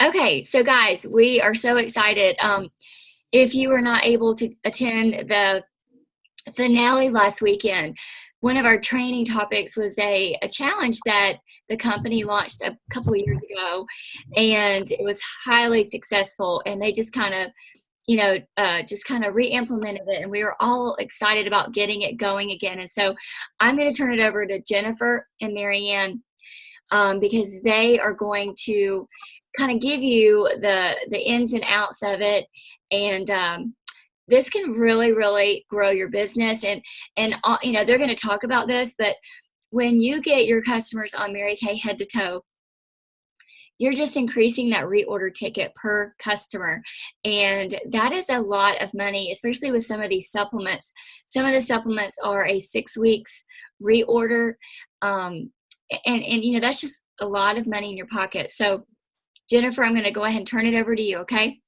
Okay, so guys, we are so excited. If you were not able to attend the finale last weekend, one of our training topics was a challenge that the company launched a couple of years ago, and it was highly successful. And they just kind of, just kind of re-implemented it, and we were all excited about getting it going again. And so I'm going to turn it over to Jennifer and Marianne, because they are going to kind of give you the ins and outs of it. And this can really, really grow your business. And they're going to talk about this, but when you get your customers on Mary Kay head to toe, you're just increasing that reorder ticket per customer. And that is a lot of money, especially with some of these supplements. Some of the supplements are a 6 weeks reorder. And that's just a lot of money in your pocket. So Jennifer, I'm going to go ahead and turn it over to you. Okay.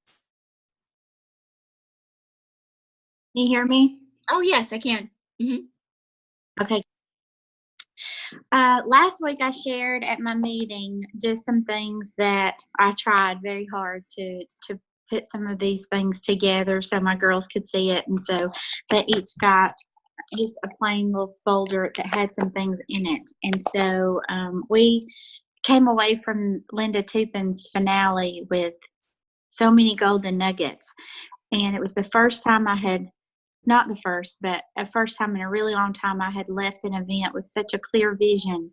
Can you hear me? Oh yes, I can. Okay. Last week I shared at my meeting just some things that I tried very hard to put some of these things together so my girls could see it. And so they each got just a plain little folder that had some things in it. And so we came away from Linda Tupin's finale with so many golden nuggets. And it was the first time I had, not the first, but a first time in a really long time I had left an event with such a clear vision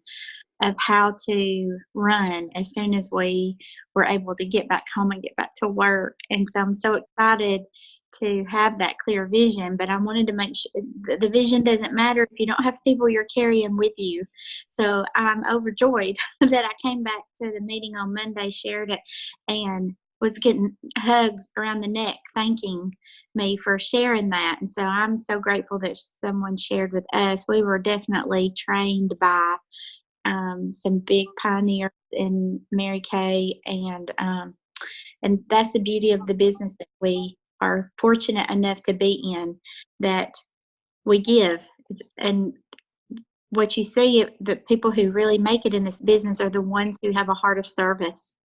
of how to run as soon as we were able to get back home and get back to work. And so I'm so excited to have that clear vision, but I wanted to make sure the vision doesn't matter if you don't have people you're carrying with you. So I'm overjoyed that I came back to the meeting on Monday, shared it, and was getting hugs around the neck thanking me for sharing that. And so I'm so grateful that someone shared with us. We were definitely trained by some big pioneers in Mary Kay, and that's the beauty of the business that we are fortunate enough to be in, that we give. And what you see, the people who really make it in this business are the ones who have a heart of service.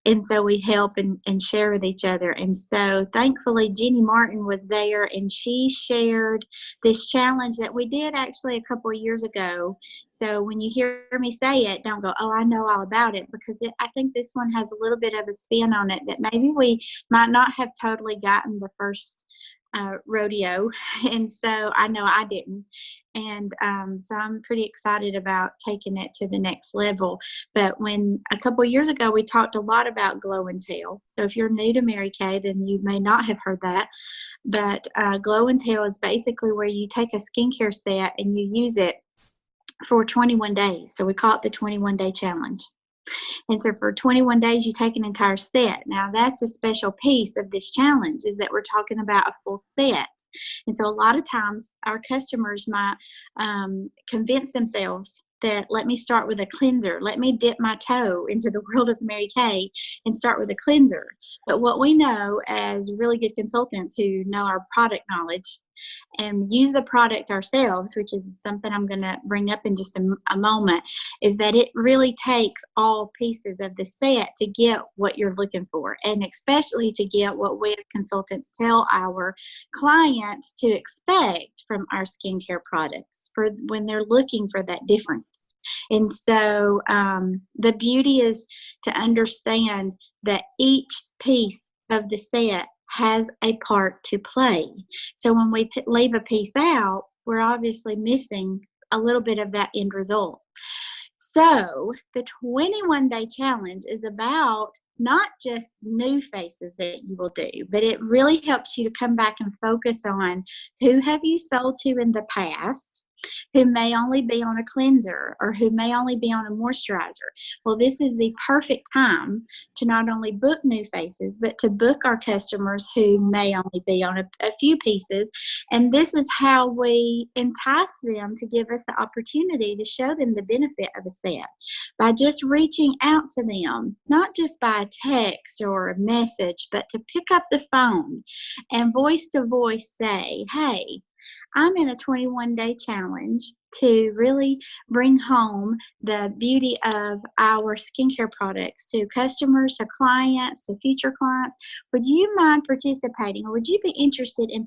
And so we help and share with each other. And so thankfully, Jenny Martin was there, and she shared this challenge that we did actually a couple of years ago. So when you hear me say it, don't go, oh, I know all about it, because I think this one has a little bit of a spin on it that maybe we might not have totally gotten the first rodeo. And so I know I didn't. And so I'm pretty excited about taking it to the next level. But when a couple of years ago, we talked a lot about Glow and Tell. So if you're new to Mary Kay, then you may not have heard that. But Glow and Tell is basically where you take a skincare set and you use it for 21 days. So we call it the 21-day challenge. And so for 21 days, you take an entire set. Now, that's a special piece of this challenge, is that we're talking about a full set. And so a lot of times our customers might convince themselves that, let me start with a cleanser. Let me dip my toe into the world of Mary Kay and start with a cleanser. But what we know as really good consultants who know our product knowledge and use the product ourselves, which is something I'm going to bring up in just a moment, is that it really takes all pieces of the set to get what you're looking for, and especially to get what we as consultants tell our clients to expect from our skincare products for when they're looking for that difference. And so the beauty is to understand that each piece of the set has a part to play. So when we leave a piece out, we're obviously missing a little bit of that end result. So the 21-day challenge is about not just new faces that you will do, but it really helps you to come back and focus on who have you sold to in the past, who may only be on a cleanser or who may only be on a moisturizer. Well, this is the perfect time to not only book new faces, but to book our customers who may only be on a few pieces. And this is how we entice them to give us the opportunity to show them the benefit of a set by just reaching out to them, not just by a text or a message, but to pick up the phone and voice to voice say, hey, I'm in a 21-day challenge to really bring home the beauty of our skincare products to customers, to clients, to future clients. Would you mind participating, or would you be interested in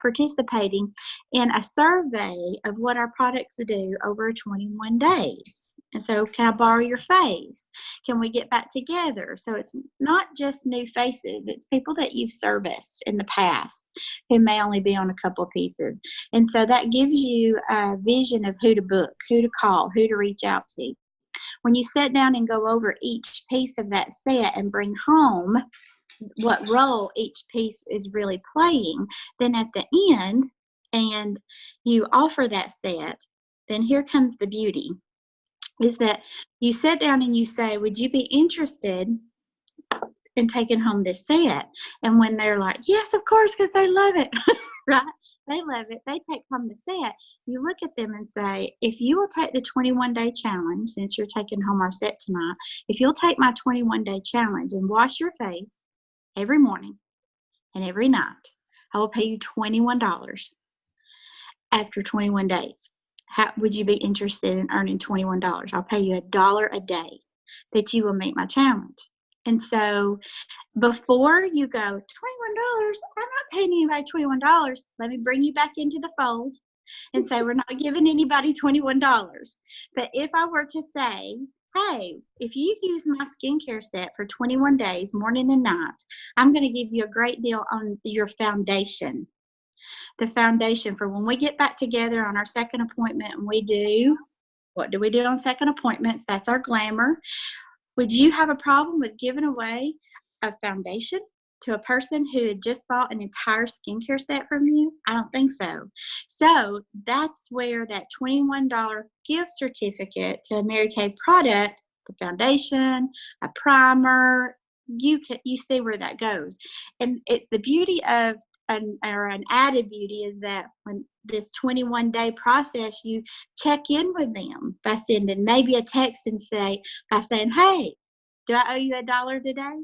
participating in a survey of what our products do over 21 days? And so, can I borrow your face? Can we get back together? So it's not just new faces, it's people that you've serviced in the past who may only be on a couple pieces. And so that gives you a vision of who to book, who to call, who to reach out to. When you sit down and go over each piece of that set and bring home what role each piece is really playing, then at the end, and you offer that set, then here comes the beauty, is that you sit down and you say, would you be interested in taking home this set? And when they're like, yes, of course, because they love it, right? They love it. They take home the set. You look at them and say, if you will take the 21-day challenge, since you're taking home our set tonight, if you'll take my 21-day challenge and wash your face every morning and every night, I will pay you $21 after 21 days. How would you be interested in earning $21? I'll pay you $1 a day that you will meet my challenge. And so before you go, $21, I'm not paying anybody $21. Let me bring you back into the fold and say, we're not giving anybody $21. But if I were to say, hey, if you use my skincare set for 21 days, morning and night, I'm going to give you a great deal on your foundation. The foundation for when we get back together on our second appointment, and what do we do on second appointments? That's our glamour. Would you have a problem with giving away a foundation to a person who had just bought an entire skincare set from you? I don't think so. So that's where that $21 gift certificate to a Mary Kay product, the foundation, a primer, you see where that goes. And the beauty of an added beauty is that when this 21-day process, you check in with them by sending maybe a text by saying, hey, do I owe you $1 today?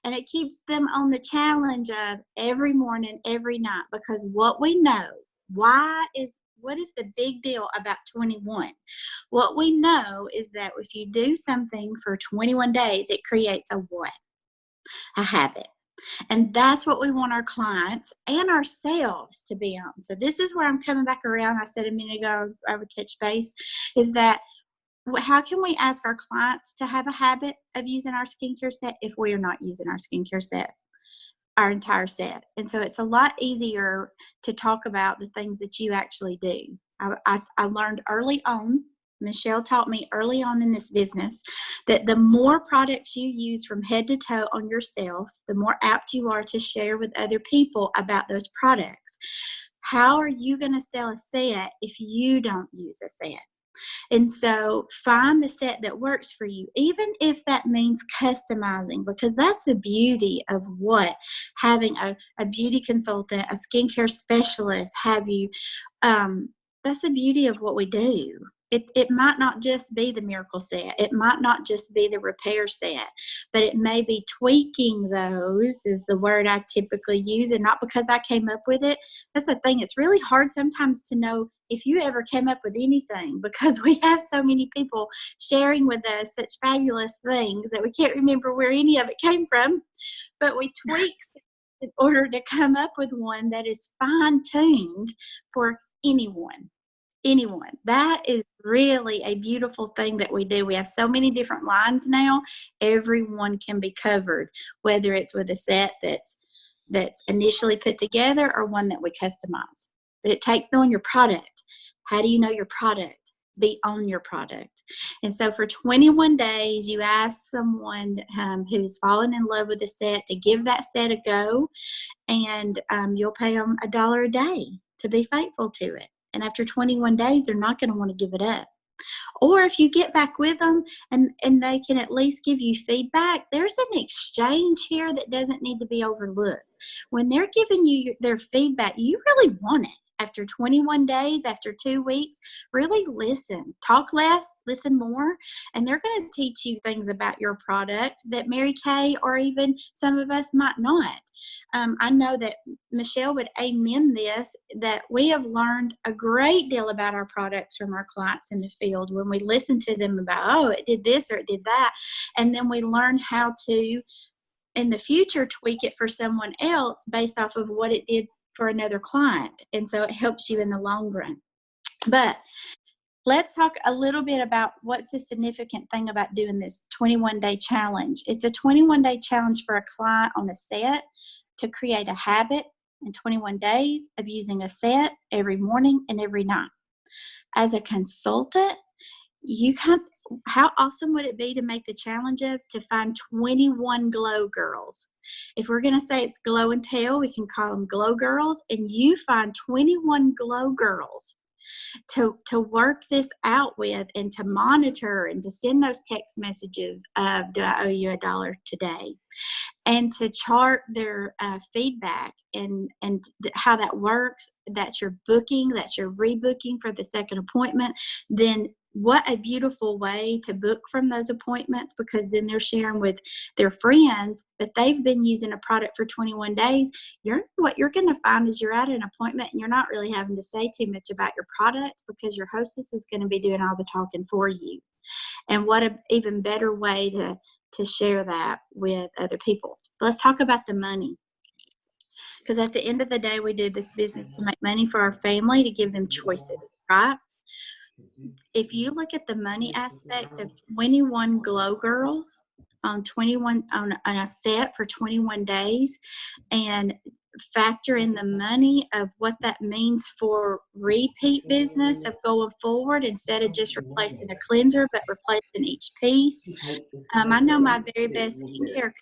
And it keeps them on the challenge of every morning, every night, because what we know, what is the big deal about 21? What we know is that if you do something for 21 days, it creates a what? A habit. And that's what we want our clients and ourselves to be on. So this is where I'm coming back around. I said a minute ago I would touch base, is that how can we ask our clients to have a habit of using our skincare set if we are not using our skincare set, our entire set? And so it's a lot easier to talk about the things that you actually do. I learned early on, Michelle taught me early on in this business, that the more products you use from head to toe on yourself, the more apt you are to share with other people about those products. How are you going to sell a set if you don't use a set? And so find the set that works for you, even if that means customizing, because that's the beauty of what having a beauty consultant, a skincare specialist, that's the beauty of what we do. It might not just be the miracle set. It might not just be the repair set, but it may be tweaking those is the word I typically use, and not because I came up with it. That's the thing. It's really hard sometimes to know if you ever came up with anything, because we have so many people sharing with us such fabulous things that we can't remember where any of it came from, but we tweak in order to come up with one that is fine-tuned for anyone. That is really a beautiful thing that we do. We have so many different lines now. Everyone can be covered, whether it's with a set that's initially put together or one that we customize. But it takes knowing your product. How do you know your product? Be on your product. And so for 21 days, you ask someone who's fallen in love with the set to give that set a go, and you'll pay them $1 a day to be faithful to it. And after 21 days, they're not going to want to give it up. Or if you get back with them and they can at least give you feedback, there's an exchange here that doesn't need to be overlooked. When they're giving you their feedback, you really want it. after 21 days, after 2 weeks, really listen. Talk less, listen more, and they're going to teach you things about your product that Mary Kay or even some of us might not. I know that Michelle would amen this, that we have learned a great deal about our products from our clients in the field when we listen to them about, oh, it did this or it did that. And then we learn how to, in the future, tweak it for someone else based off of what it did for another client. And so it helps you in the long run. But let's talk a little bit about what's the significant thing about doing this 21-day challenge. It's a 21-day challenge for a client on a set to create a habit in 21 days of using a set every morning and every night. As a consultant, how awesome would it be to make the challenge of to find 21 glow girls? If we're going to say it's glow and tell, we can call them glow girls, and you find 21 glow girls to work this out with and to monitor and to send those text messages of, do I owe you $1 today? And to chart their feedback and how that works. That's your booking, that's your rebooking for the second appointment. Then what a beautiful way to book from those appointments, because then they're sharing with their friends, but they've been using a product for 21 days. What you're going to find is you're at an appointment and you're not really having to say too much about your product, because your hostess is going to be doing all the talking for you. And what an even better way to share that with other people. Let's talk about the money. Because at the end of the day, we do this business to make money for our family, to give them choices, right? If you look at the money aspect of 21 glow girls on a set for 21 days, and factor in the money of what that means for repeat business of going forward, instead of just replacing a cleanser, but replacing each piece. I know my very best skincare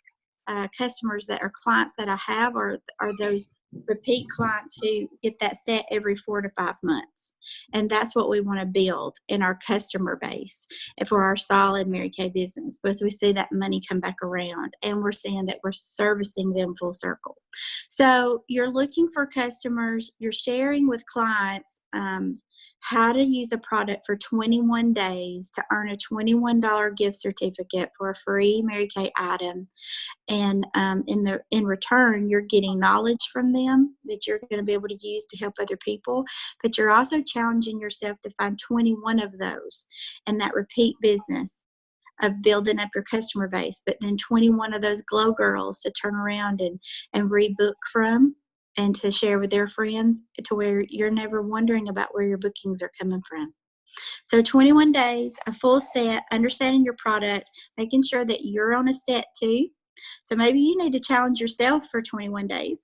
customers that are clients that I have are those repeat clients who get that set every 4 to 5 months. And that's what we want to build in our customer base and for our solid Mary Kay business, because we see that money come back around and we're seeing that we're servicing them full circle. So you're looking for customers, you're sharing with clients how to use a product for 21 days to earn a $21 gift certificate for a free Mary Kay item. And in return, you're getting knowledge from them that you're going to be able to use to help other people. But you're also challenging yourself to find 21 of those and that repeat business of building up your customer base. But then 21 of those glow girls to turn around and rebook from, and to share with their friends, to where you're never wondering about where your bookings are coming from. So 21 days, a full set, understanding your product, making sure that you're on a set too. So maybe you need to challenge yourself for 21 days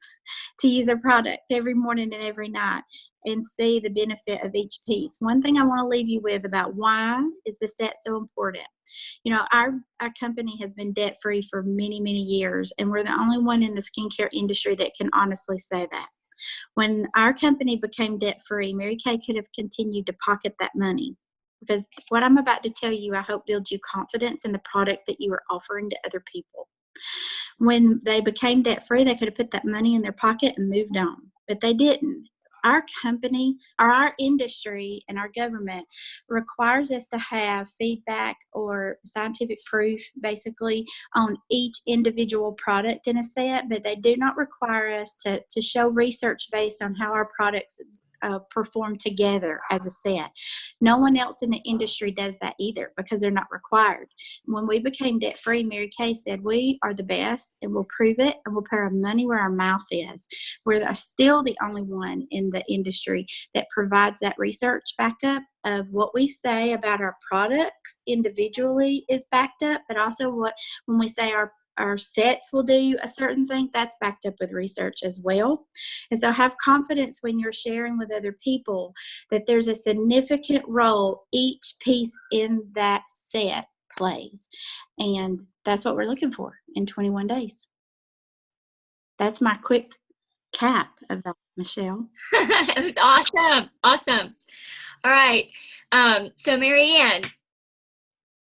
to use a product every morning and every night and see the benefit of each piece. One thing I want to leave you with about why is the set so important. You know, our company has been debt-free for many, many years, and we're the only one in the skincare industry that can honestly say that. When our company became debt-free, Mary Kay could have continued to pocket that money, because what I'm about to tell you, I hope, builds you confidence in the product that you are offering to other people. When they became debt-free, they could have put that money in their pocket and moved on, but they didn't. Our company, or our industry, and our government requires us to have feedback or scientific proof, basically, on each individual product in a set, but they do not require us to show research based on how our products perform together as a set. No one else in the industry does that either, because they're not required. When we became debt-free, Mary Kay said, we are the best and we'll prove it, and we'll put our money where our mouth is. We're still the only one in the industry that provides that research backup of what we say about our products individually is backed up, but also when we say our sets will do a certain thing, that's backed up with research as well. And so have confidence when you're sharing with other people that there's a significant role each piece in that set plays. And that's what we're looking for in 21 days. That's my quick cap of that, Michelle. It was awesome. Awesome. All right. So Mary Ann.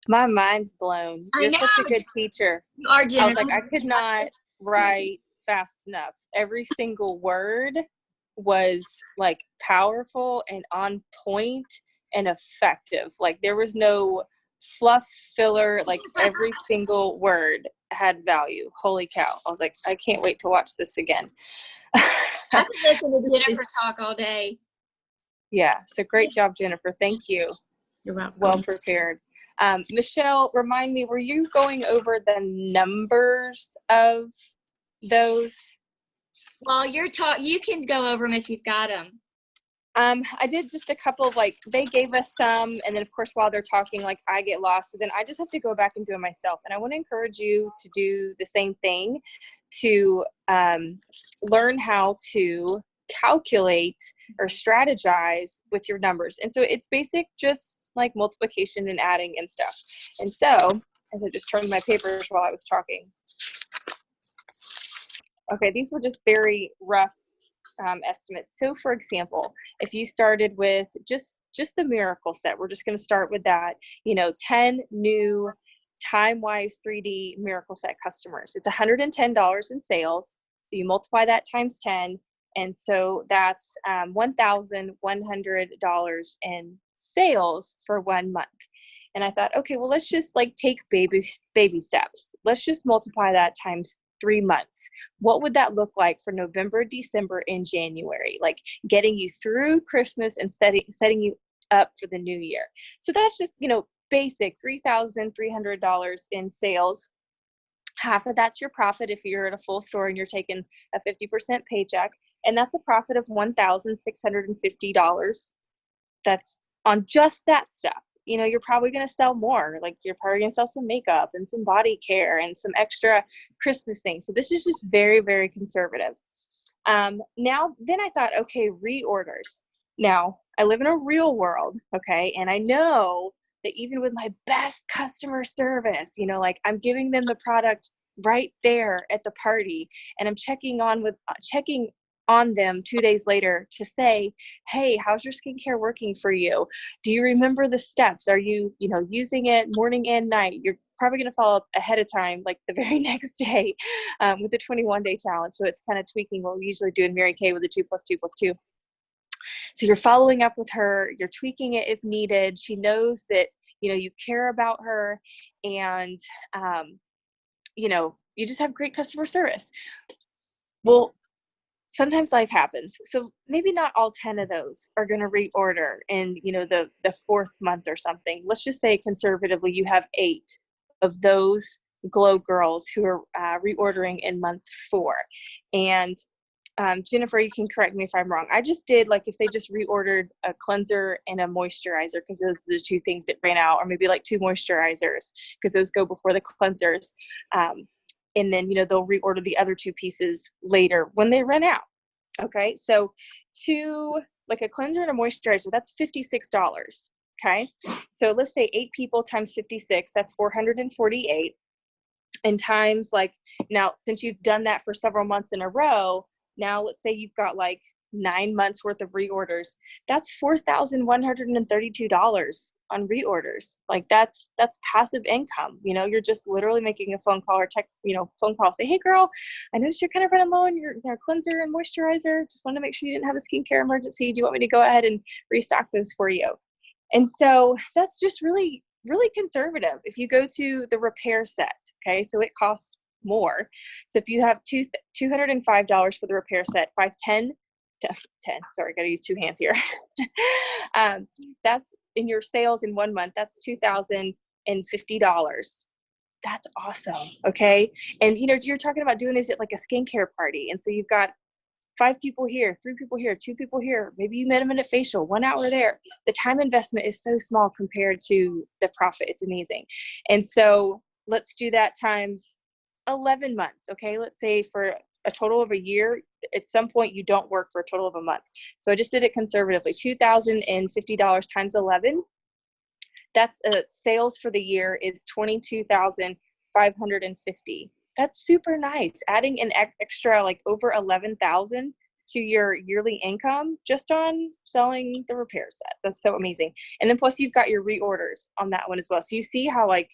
My mind's blown. You're such a good teacher. You are, Jennifer. I was like, I could not write fast enough. Every single word was like powerful and on point and effective. Like there was no fluff filler, like every single word had value. Holy cow. I was like, I can't wait to watch this again. I could listen to Jennifer talk all day. Yeah. So great job, Jennifer. Thank you. You're welcome. Well prepared. Michelle, remind me, were you going over the numbers of those? Well, you can go over them if you've got them. I did just a couple of, like, they gave us some, and then of course while they're talking, like, I get lost, so then I just have to go back and do it myself. And I want to encourage you to do the same thing, to learn how to calculate or strategize with your numbers. And so it's basic, just like multiplication and adding and stuff. And so as I just turned my papers while I was talking. Okay, these were just very rough estimates. So for example, if you started with just the miracle set, we're just going to start with that, 10 new time-wise 3D miracle set customers. It's $110 in sales. So you multiply that times 10. And so that's $1,100 in sales for 1 month. And I thought, okay, well, let's just like take baby steps. Let's just multiply that times 3 months. What would that look like for November, December, and January? Like getting you through Christmas and setting you up for the new year. So that's just, basic $3,300 in sales. Half of that's your profit if you're at a full store and you're taking a 50% paycheck. And that's a profit of $1,650. That's on just that stuff. You're probably going to sell more. Like you're probably going to sell some makeup and some body care and some extra Christmas things. So this is just very, very conservative. Then I thought, okay, reorders. Now I live in a real world. Okay. And I know that even with my best customer service, like I'm giving them the product right there at the party, and I'm checking on them 2 days later to say, hey, how's your skincare working for you? Do you remember the steps? Are you, using it morning and night? You're probably going to follow up ahead of time, like the very next day with the 21-day challenge. So it's kind of tweaking what we usually do in Mary Kay with the 2+2+2. So you're following up with her, you're tweaking it if needed. She knows that, you care about her, and, you just have great customer service. Well, sometimes life happens. So maybe not all 10 of those are going to reorder in, the 4th month or something. Let's just say conservatively, you have 8 of those Glow girls who are reordering in month 4. And Jennifer, you can correct me if I'm wrong. I just did, like, if they just reordered a cleanser and a moisturizer, because those are the 2 things that ran out, or maybe like 2 moisturizers, because those go before the cleansers. And then, they'll reorder the other 2 pieces later when they run out. Okay. So like a cleanser and a moisturizer, that's $56. Okay. So let's say 8 people times 56, that's 448. And times, like, now, since you've done that for several months in a row, now let's say you've got like 9 months worth of reorders. That's $4,132 on reorders. Like that's passive income. You're just literally making a phone call or text, phone call, say, hey girl, I noticed you're kind of running low on your cleanser and moisturizer. Just wanted to make sure you didn't have a skincare emergency. Do you want me to go ahead and restock those for you? And so that's just really, really conservative. If you go to the repair set, okay, so it costs more. So if you have $205 for the repair set, 10, sorry, gotta use 2 hands here. That's in your sales in 1 month, that's $2,050. That's awesome. Okay. And you're talking about doing this at like a skincare party. And so you've got 5 people here, 3 people here, 2 people here. Maybe you met them in a facial, 1 hour there. The time investment is so small compared to the profit. It's amazing. And so let's do that times 11 months. Okay. Let's say for a total of a year, at some point you don't work for a total of a month. So I just did it conservatively, $2,050 times 11. That's sales for the year is $22,550. That's super nice. Adding an extra like over $11,000 to your yearly income just on selling the repair set. That's so amazing. And then plus you've got your reorders on that one as well. So you see how like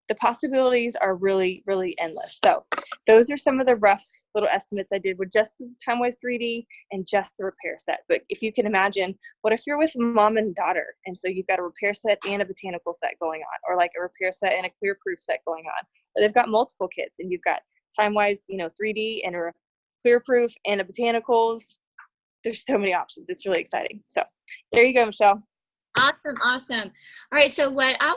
the possibilities are really, really endless. So those are some of the rough little estimates I did with just the TimeWise 3D and just the repair set. But if you can imagine, what if you're with mom and daughter, and so you've got a repair set and a botanical set going on, or like a repair set and a clear proof set going on, or they've got multiple kids and you've got TimeWise, 3D and a clear proof and a botanicals. There's so many options. It's really exciting. So there you go, Michelle. Awesome. All right. So what I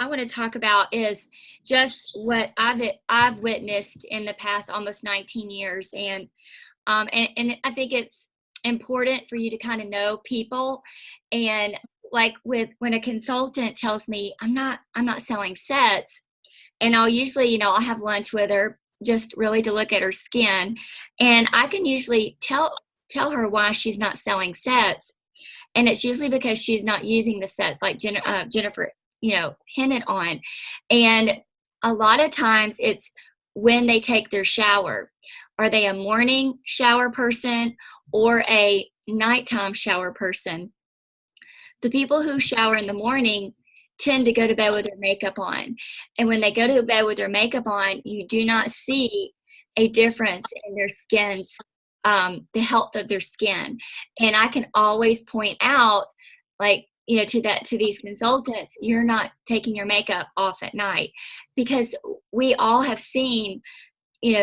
want to talk about is just what I've witnessed in the past almost 19 years, and I think it's important for you to kind of know people, and like when a consultant tells me I'm not selling sets, and I'll usually I'll have lunch with her just really to look at her skin, and I can usually tell her why she's not selling sets. And it's usually because she's not using the sets like Jennifer, hinted on. And a lot of times it's when they take their shower. Are they a morning shower person or a nighttime shower person? The people who shower in the morning tend to go to bed with their makeup on. And when they go to bed with their makeup on, you do not see a difference in their skin's the health of their skin. And I can always point out, to these consultants, you're not taking your makeup off at night, because we all have seen,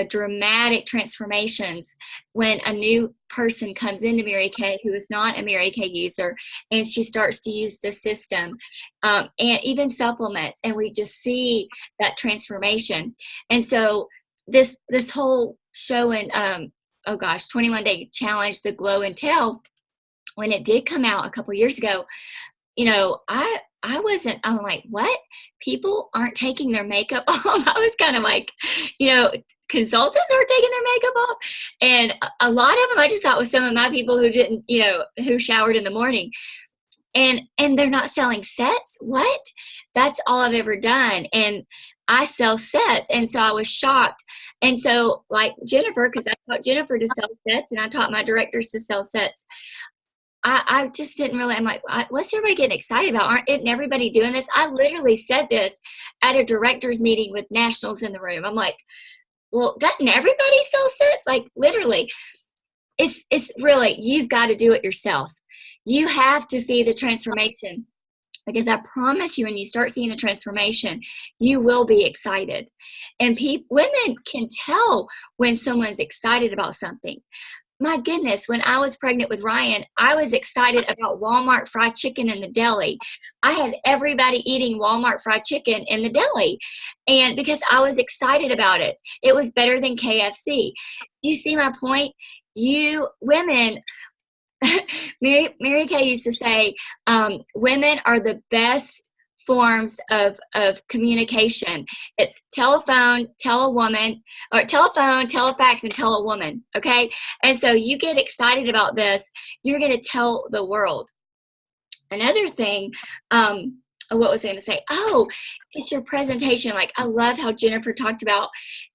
dramatic transformations when a new person comes into Mary Kay who is not a Mary Kay user, and she starts to use the system, and even supplements, and we just see that transformation. And so this whole show in 21 Day Challenge, the Glow and Tell, when it did come out a couple years ago, I'm like, what? People aren't taking their makeup off? I was kind of like, consultants aren't taking their makeup off. And a lot of them I just thought was some of my people who didn't, who showered in the morning. And they're not selling sets? What? That's all I've ever done. And I sell sets. And so I was shocked. And so like Jennifer, because I taught Jennifer to sell sets and I taught my directors to sell sets, I just didn't really, I'm like, what's everybody getting excited about? Isn't everybody doing this? I literally said this at a director's meeting with nationals in the room. I'm like, well, doesn't everybody sell sets? Like literally, it's really, you've got to do it yourself. You have to see the transformation, because I promise you, when you start seeing the transformation, you will be excited. And women can tell when someone's excited about something. My goodness, when I was pregnant with Ryan, I was excited about Walmart fried chicken in the deli. I had everybody eating Walmart fried chicken in the deli, and because I was excited about it. It was better than KFC. Do you see my point? You women, Mary Kay used to say, women are the best forms of communication. It's telephone, tell a woman, or telephone, telefax, and tell a woman. Okay. And so you get excited about this, you're going to tell the world. Another thing, what was I going to say? Oh, it's your presentation. Like, I love how Jennifer talked about,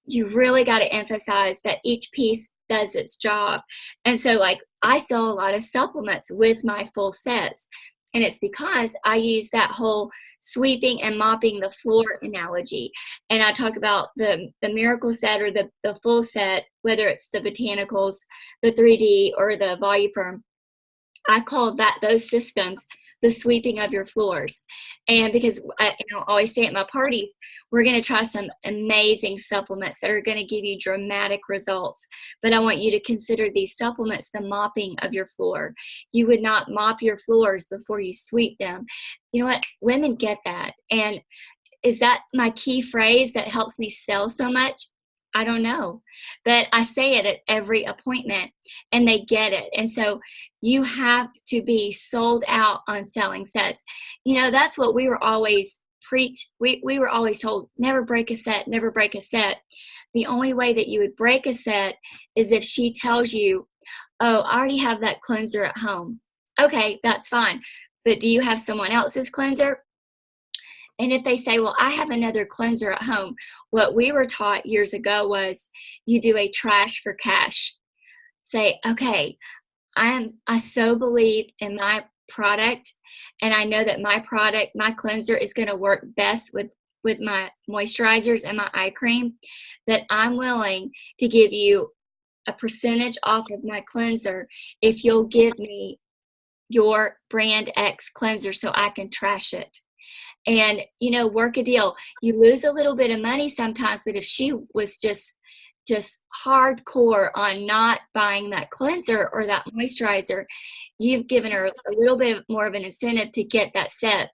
you really got to emphasize that each piece does its job. And so like I sell a lot of supplements with my full sets. And it's because I use that whole sweeping and mopping the floor analogy. And I talk about the miracle set or the full set, whether it's the botanicals, the 3D, or the Voluform. I call those systems the sweeping of your floors. And because I always say at my parties, we're going to try some amazing supplements that are going to give you dramatic results. But I want you to consider these supplements the mopping of your floor. You would not mop your floors before you sweep them. You know what? Women get that. And is that my key phrase that helps me sell so much? I don't know, but I say it at every appointment and they get it. And so you have to be sold out on selling sets. That's what we were always preached. We were always told, never break a set, never break a set. The only way that you would break a set is if she tells you, oh, I already have that cleanser at home. Okay, that's fine. But do you have someone else's cleanser? And if they say, well, I have another cleanser at home, what we were taught years ago was you do a trash for cash. Say, okay, I so believe in my product, and I know that my product, my cleanser, is going to work best with with my moisturizers and my eye cream, that I'm willing to give you a percentage off of my cleanser if you'll give me your brand X cleanser so I can trash it. And, work a deal. You lose a little bit of money sometimes, but if she was just hardcore on not buying that cleanser or that moisturizer, you've given her a little bit more of an incentive to get that set.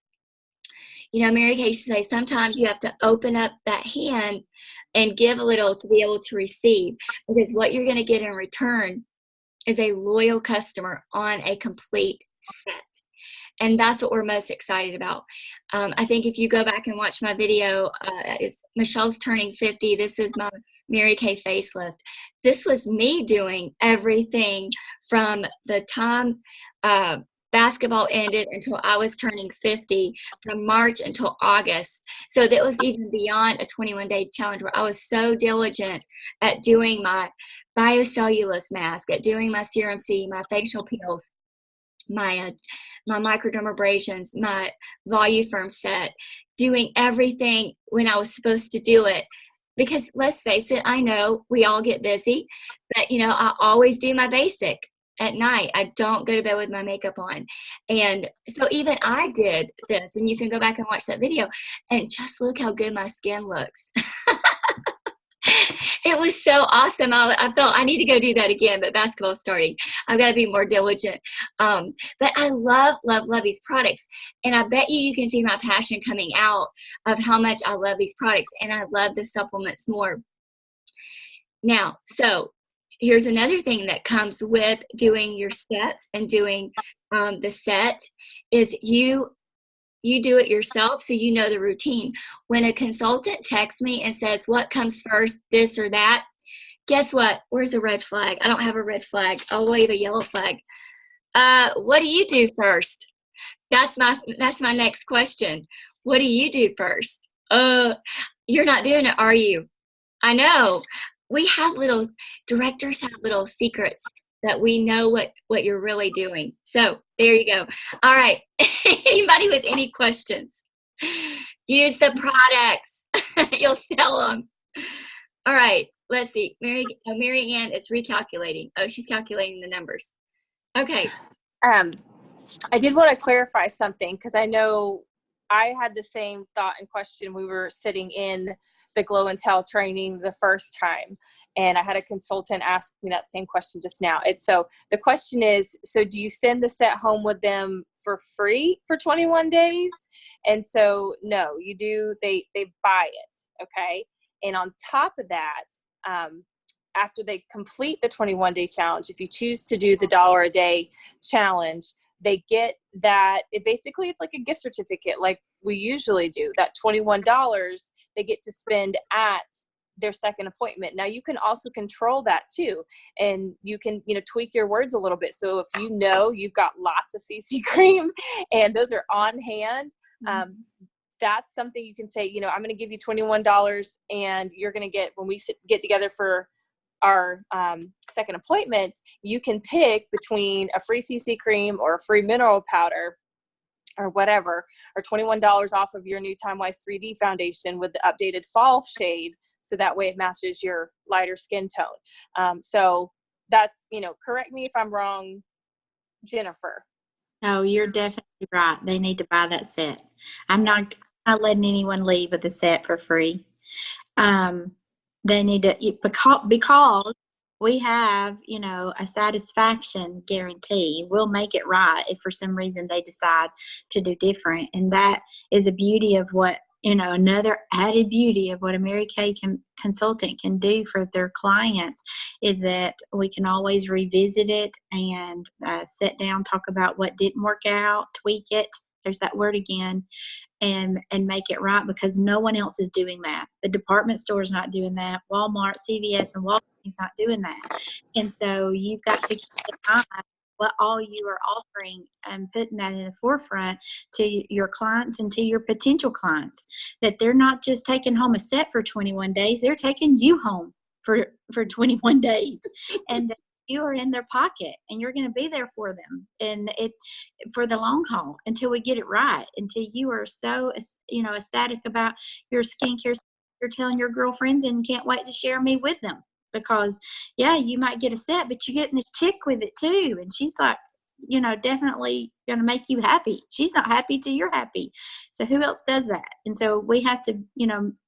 Mary Kay used to say sometimes you have to open up that hand and give a little to be able to receive, because what you're going to get in return is a loyal customer on a complete set. And that's what we're most excited about. I think if you go back and watch my video, Michelle's turning 50. This is my Mary Kay facelift. This was me doing everything from the time basketball ended until I was turning 50, from March until August. So that was even beyond a 21-day challenge, where I was so diligent at doing my biocellulose mask, at doing my Serum C, my facial peels, my microdermabrasions, my Voluform set, doing everything when I was supposed to do it. Because let's face it, I know we all get busy, but I always do my basic at night. I don't go to bed with my makeup on. And so even I did this, and you can go back and watch that video and just look how good my skin looks. It was so awesome. I felt I need to go do that again, but basketball's starting. I've got to be more diligent. But I love these products. And I bet you can see my passion coming out of how much I love these products. And I love the supplements more. Now, so here's another thing that comes with doing your steps and doing the set is you do it yourself, so you know the routine. When a consultant texts me and says, what comes first, this or that, guess what? Where's the red flag? I don't have a red flag. I'll wave a yellow flag. What do you do first? That's my next question. What do you do first? You're not doing it, are you? I know. We have directors have little secrets that we know what you're really doing. So there you go. All right. Anybody with any questions? Use the products. You'll sell them. All right. Let's see. Mary Ann is recalculating. Oh, she's calculating the numbers. Okay. I did want to clarify something, because I know I had the same thought and question. We were sitting in the Glow and Tell training the first time, and I had a consultant ask me that same question just now. So the question is, so do you send the set home with them for free for 21 days? And so no, you do. They buy it. Okay. And on top of that, after they complete the 21-day challenge, if you choose to do the $1 a day challenge, they get that. It's like a gift certificate, like we usually do. That $21 they get to spend at their second appointment. Now you can also control that too, and you can tweak your words a little bit. So if you've got lots of CC cream and those are on hand, that's something you can say. I'm going to give you $21, and you're going to get, when we get together for our second appointment, you can pick between a free CC cream or a free mineral powder or whatever, or $21 off of your new Time Wise 3D foundation with the updated fall shade. So that way it matches your lighter skin tone. So that's, correct me if I'm wrong, Jennifer. No, you're definitely right. They need to buy that set. I'm not letting anyone leave with the set for free. They need to, because we have, a satisfaction guarantee. We'll make it right if for some reason they decide to do different. And that is a beauty of what, another added beauty of what a Mary Kay consultant can do for their clients, is that we can always revisit it and sit down, talk about what didn't work out, tweak it. There's that word again. And make it right, because no one else is doing that. The department store is not doing that. Walmart, CVS, and Walgreens not doing that. And so you've got to keep in mind what all you are offering and putting that in the forefront to your clients and to your potential clients, that they're not just taking home a set for 21 days. They're taking you home for 21 days. And you are in their pocket and you're going to be there for them and for the long haul until we get it right, until you are so, ecstatic about your skincare. You're telling your girlfriends and can't wait to share me with them because you might get a set, but you're getting this chick with it too. And she's like, definitely going to make you happy. She's not happy till you're happy. So who else does that? And so we have to,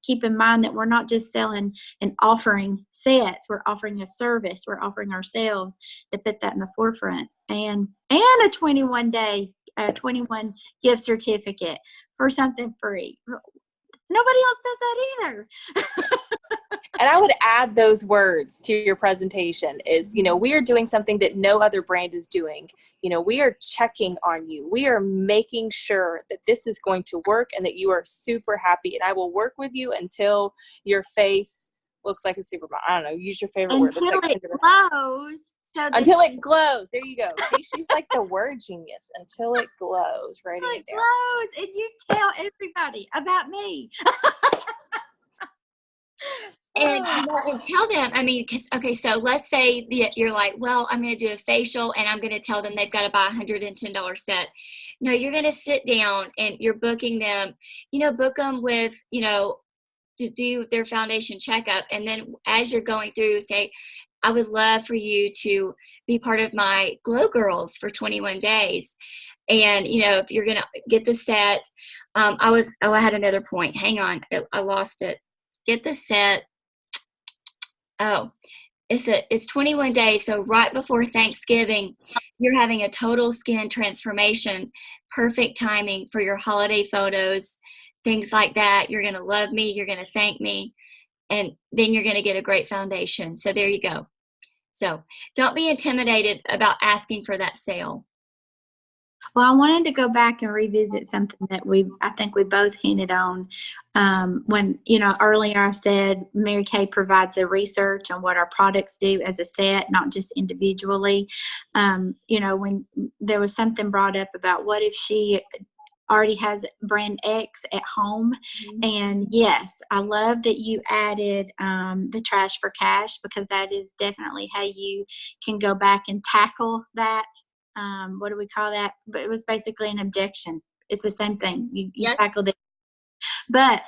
keep in mind that we're not just selling and offering sets. We're offering a service. We're offering ourselves to put that in the forefront, and a 21 gift certificate for something free. Nobody else does that either. And I would add those words to your presentation is, we are doing something that no other brand is doing. We are checking on you. We are making sure that this is going to work and that you are super happy. And I will work with you until your face looks like a supermodel. I don't know. Use your favorite word. Until it glows. Until it glows. There you go. See, she's like the word genius. Until it glows. Writing it down. Glows, and you tell everybody about me. And tell them, so let's say that you're like, well, I'm going to do a facial and I'm going to tell them they've got to buy a $110 set. No, you're going to sit down and you're booking them, book them with, to do their foundation checkup. And then as you're going through, say, I would love for you to be part of my Glow Girls for 21 days. And, if you're going to get the set, I had another point. Hang on. I lost it. Get the set. Oh, it's 21 days. So right before Thanksgiving, you're having a total skin transformation, perfect timing for your holiday photos, things like that. You're going to love me. You're going to thank me. And then you're going to get a great foundation. So there you go. So don't be intimidated about asking for that sale. Well, I wanted to go back and revisit something that I think we both hinted on when, earlier I said Mary Kay provides the research on what our products do as a set, not just individually. When there was something brought up about what if she already has brand X at home. Mm-hmm. And yes, I love that you added the trash for cash, because that is definitely how you can go back and tackle that. What do we call that? But it was basically an objection. It's the same thing. You yes. tackle this. But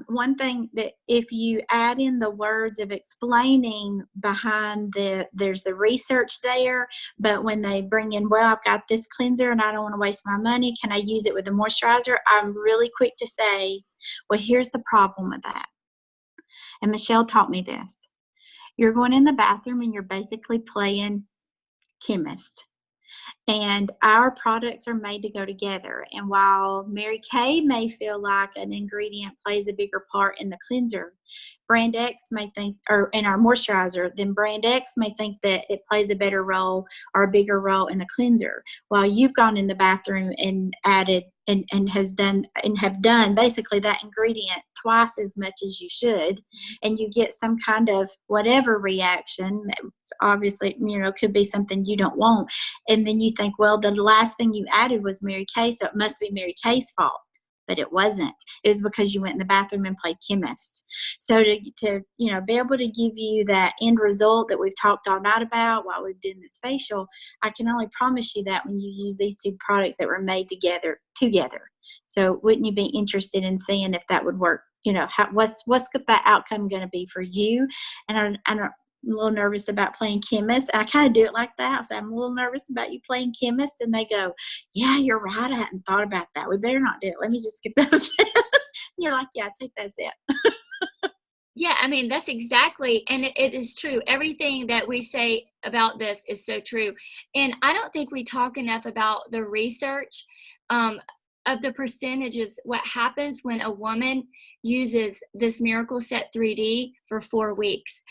one thing that if you add in the words of explaining behind there's the research there, but when they bring in, well, I've got this cleanser and I don't want to waste my money. Can I use it with a moisturizer? I'm really quick to say, well, here's the problem with that. And Michelle taught me this. You're going in the bathroom and you're basically playing chemist. And our products are made to go together. And while Mary Kay may feel like an ingredient plays a bigger part in the cleanser, brand X may think, or in our moisturizer, then brand X may think that it plays a better role or a bigger role in the cleanser. While you've gone in the bathroom and added and have done basically that ingredient twice as much as you should, and you get some kind of whatever reaction. Obviously, could be something you don't want, and then you think, well, the last thing you added was Mary Kay, so it must be Mary Kay's fault. But it wasn't. It was because you went in the bathroom and played chemist. So to be able to give you that end result that we've talked all night about while we've done this facial, I can only promise you that when you use these two products that were made together. So wouldn't you be interested in seeing if that would work? What's that outcome going to be for you? And I'm a little nervous about playing chemist. And I kind of do it like that. So I'm a little nervous about you playing chemist. And they go, yeah, you're right. I hadn't thought about that. We better not do it. Let me just get those. You're like, yeah, take that set. Yeah, that's exactly, and it is true. Everything that we say about this is so true. And I don't think we talk enough about the research of the percentages, what happens when a woman uses this Miracle Set 3D for 4 weeks.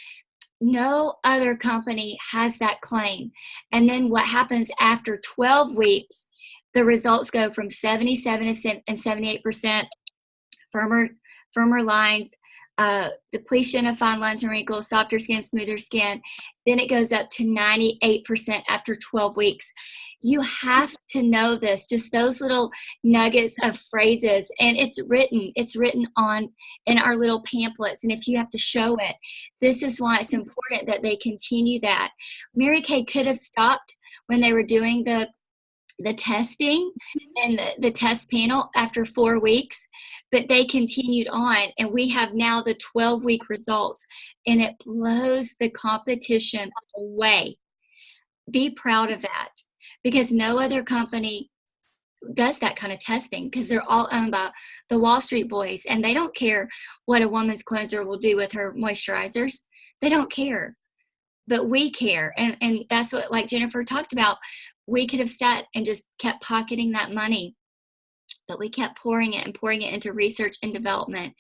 No other company has that claim. And then what happens after 12 weeks, the results go from 77% and 78% firmer lines, depletion of fine lines and wrinkles, softer skin, smoother skin. Then it goes up to 98% after 12 weeks. You have to know this, just those little nuggets of phrases. And it's written on in our little pamphlets. And if you have to show it, this is why it's important that they continue that. Mary Kay could have stopped when they were doing the testing and the test panel after 4 weeks, but they continued on, and we have now the 12-week results, and it blows the competition away. Be proud of that, because no other company does that kind of testing, because they're all owned by the Wall Street boys, and they don't care what a woman's cleanser will do with her moisturizers. They don't care, but we care. And that's what, like Jennifer talked about, we could have sat and just kept pocketing that money, but we kept pouring it into research and development.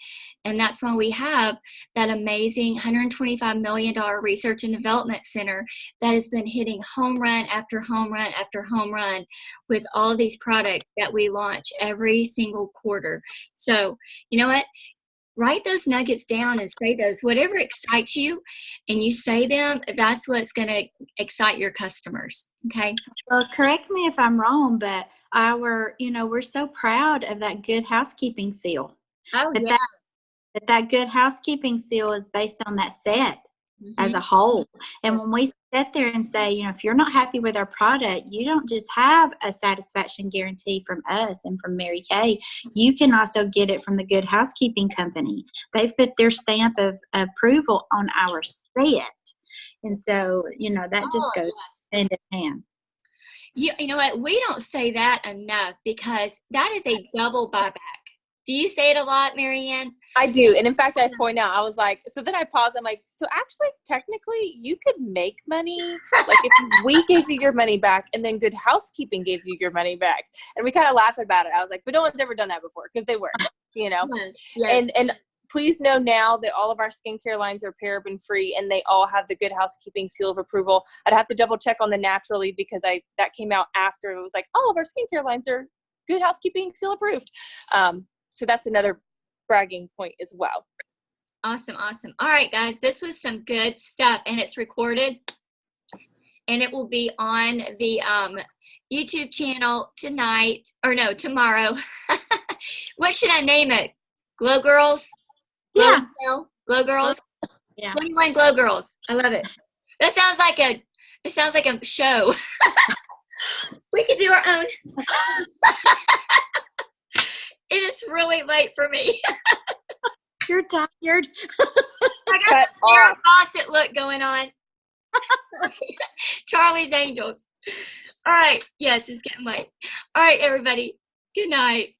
And that's why we have that amazing $125 million research and development center that has been hitting home run after home run after home run with all of these products that we launch every single quarter. So, you know what? Write those nuggets down and say those. Whatever excites you and you say them, that's what's going to excite your customers. Okay. Well, correct me if I'm wrong, but we're so proud of that Good Housekeeping seal. Oh, But yeah. that Good Housekeeping seal is based on that set as a whole. And when we sit there and say, if you're not happy with our product, you don't just have a satisfaction guarantee from us and from Mary Kay. You can also get it from the Good Housekeeping Company. They've put their stamp of approval on our set. And so, that just goes hand in hand. You know what? We don't say that enough, because that is a double buyback. Do you say it a lot, Marianne? I do. And in fact, I point out, I was like, so then I paused. I'm like, so actually, technically, you could make money. Like if we gave you your money back and then Good Housekeeping gave you your money back. And we kind of laugh about it. I was like, but no one's ever done that before, because they work, Yes. And please know now that all of our skincare lines are paraben free, and they all have the Good Housekeeping seal of approval. I'd have to double check on the Naturally, because that came out after. It was like, all of our skincare lines are Good Housekeeping seal approved. So that's another bragging point as well. Awesome. All right, guys, this was some good stuff, and it's recorded, and it will be on the YouTube channel tomorrow. What should I name it? Glow Girls? Yeah. Glow Girls? Yeah. 21 Glow Girls. I love it. That sounds like a show. We could do our own. It is really late for me. You're tired. I got the Sarah Fawcett look going on. Charlie's Angels. All right. Yes, it's getting late. All right, everybody. Good night.